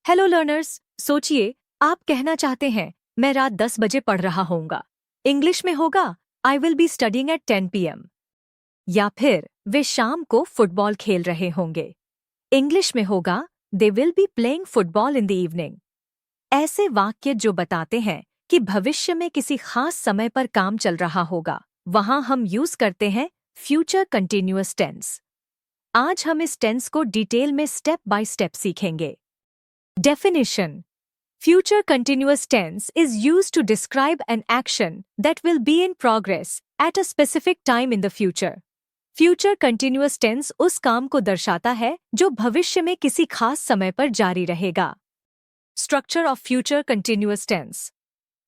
Hello learners, सोचिए आप कहना चाहते हैं मैं रात 10 बजे पढ़ रहा होऊंगा। इंग्लिश में होगा I will be studying at 10 PM। या फिर वे शाम को फुटबॉल खेल रहे होंगे। इंग्लिश में होगा they will be playing football in the evening. ऐसे वाक्य जो बताते हैं कि भविष्य में किसी खास समय पर काम चल रहा होगा, वहां हम यूज करते हैं फ्यूचर कंटिन्यूअस टेंस। आज हम इस टेंस को डिटेल में स्टेप बाय स्टेप सीखेंगे। Definition: Future continuous tense is used to describe an action that will be in progress at a specific time in the future. Future continuous tense उस काम को दर्शाता है जो भविष्य में किसी खास समय पर जारी रहेगा। Structure of future continuous tense: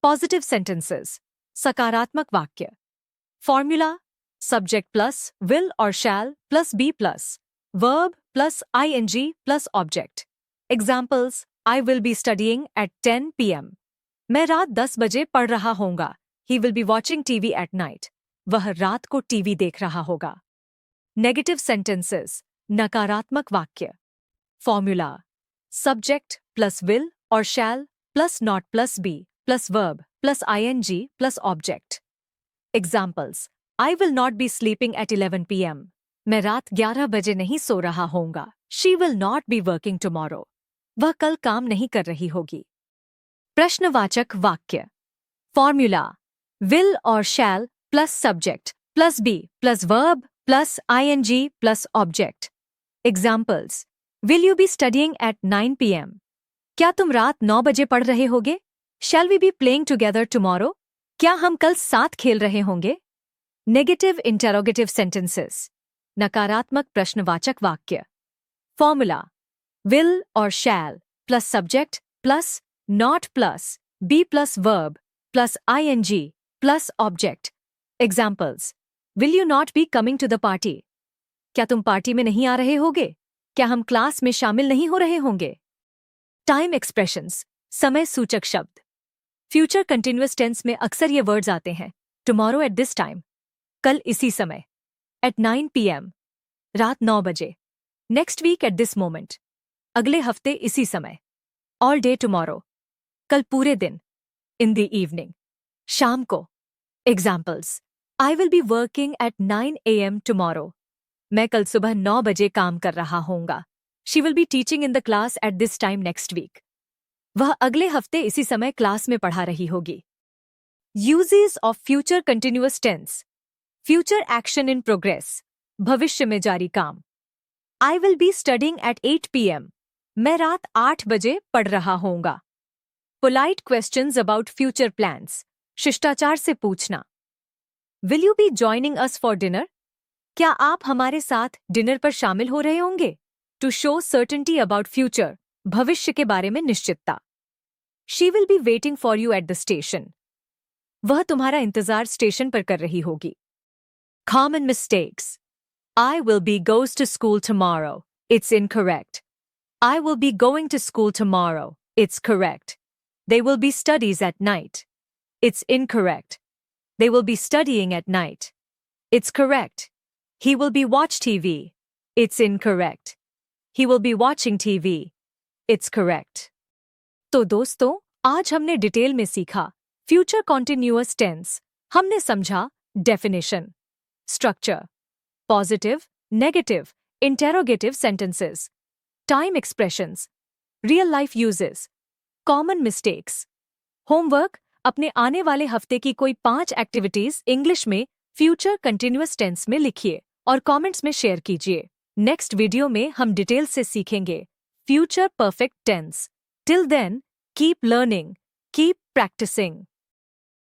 Positive sentences, सकारात्मक वाक्य। Formula: Subject plus will or shall plus be plus verb plus ing plus object. Examples: I will be studying at 10 PM. मैं रात 10 बजे पढ़ रहा होऊंगा। He will be watching TV at night. वह रात को टीवी देख रहा होगा। Negative sentences, नकारात्मक वाक्य। Formula: Subject plus will or shall plus not plus be plus verb plus ing plus object. Examples: I will not be sleeping at 11 PM. मैं रात 11 बजे नहीं सो रहा होऊंगा। She will not be working tomorrow. वह कल काम नहीं कर रही होगी। प्रश्नवाचक वाक्य। फॉर्मूला: विल और shall plus subject plus be plus verb plus ing plus object. Examples: will you be studying at 9 PM? क्या तुम रात 9 बजे पढ़ रहे होगे? Shall we be playing together tomorrow? क्या हम कल साथ खेल रहे होंगे? नेगेटिव इंटेरोगेटिव सेंटेंसेस, नकारात्मक प्रश्नवाचक वाक्य। Formula: will or shall plus subject plus not plus be plus verb plus ing plus object. Examples: will you not be coming to the party? क्या तुम पार्टी में नहीं आ रहे होगे? क्या हम क्लास में शामिल नहीं हो रहे होंगे? टाइम एक्सप्रेशंस, समय सूचक शब्द। फ्यूचर कंटिन्यूअस टेंस में अक्सर ये वर्ड्स आते हैं। टुमारो एट दिस टाइम, कल इसी समय। एट 9 PM, रात 9 बजे। Next week at this moment, अगले हफ्ते इसी समय। ऑल डे टुमारो, कल पूरे दिन। इन द इवनिंग, शाम को। एग्जाम्पल्स: I will be working at 9 AM tomorrow. मैं कल सुबह 9 बजे काम कर रहा होऊंगा। She will be teaching in the class at this time next week. वह अगले हफ्ते इसी समय क्लास में पढ़ा रही होगी। Uses of future continuous tense. Future action in progress, भविष्य में जारी काम। I will be studying at 8 PM. मैं रात 8 बजे पढ़ रहा होऊंगा। Polite questions about future plans, शिष्टाचार से पूछना। Will you be joining us for dinner? क्या आप हमारे साथ डिनर पर शामिल हो रहे होंगे? To show certainty about future, भविष्य के बारे में निश्चितता। She will be waiting for you at the station. वह तुम्हारा इंतजार स्टेशन पर कर रही होगी। Common mistakes: I will be goes to school tomorrow. It's incorrect. I will be going to school tomorrow. It's correct. They will be studies at night. It's incorrect. They will be studying at night. It's correct. He will be watch TV. It's incorrect. He will be watching TV. It's correct. तो दोस्तों, आज हमने detail में सीखा future continuous tense. हमने समझा definition, structure, positive, negative, interrogative sentences, time expressions, real life uses, common mistakes. Homework: अपने आने वाले हफ्ते की कोई 5 एक्टिविटीज इंग्लिश में फ्यूचर कंटिन्यूअस टेंस में लिखिए और कमेंट्स में शेयर कीजिए। नेक्स्ट वीडियो में हम डिटेल से सीखेंगे future perfect tense. Till then, keep learning, keep practising.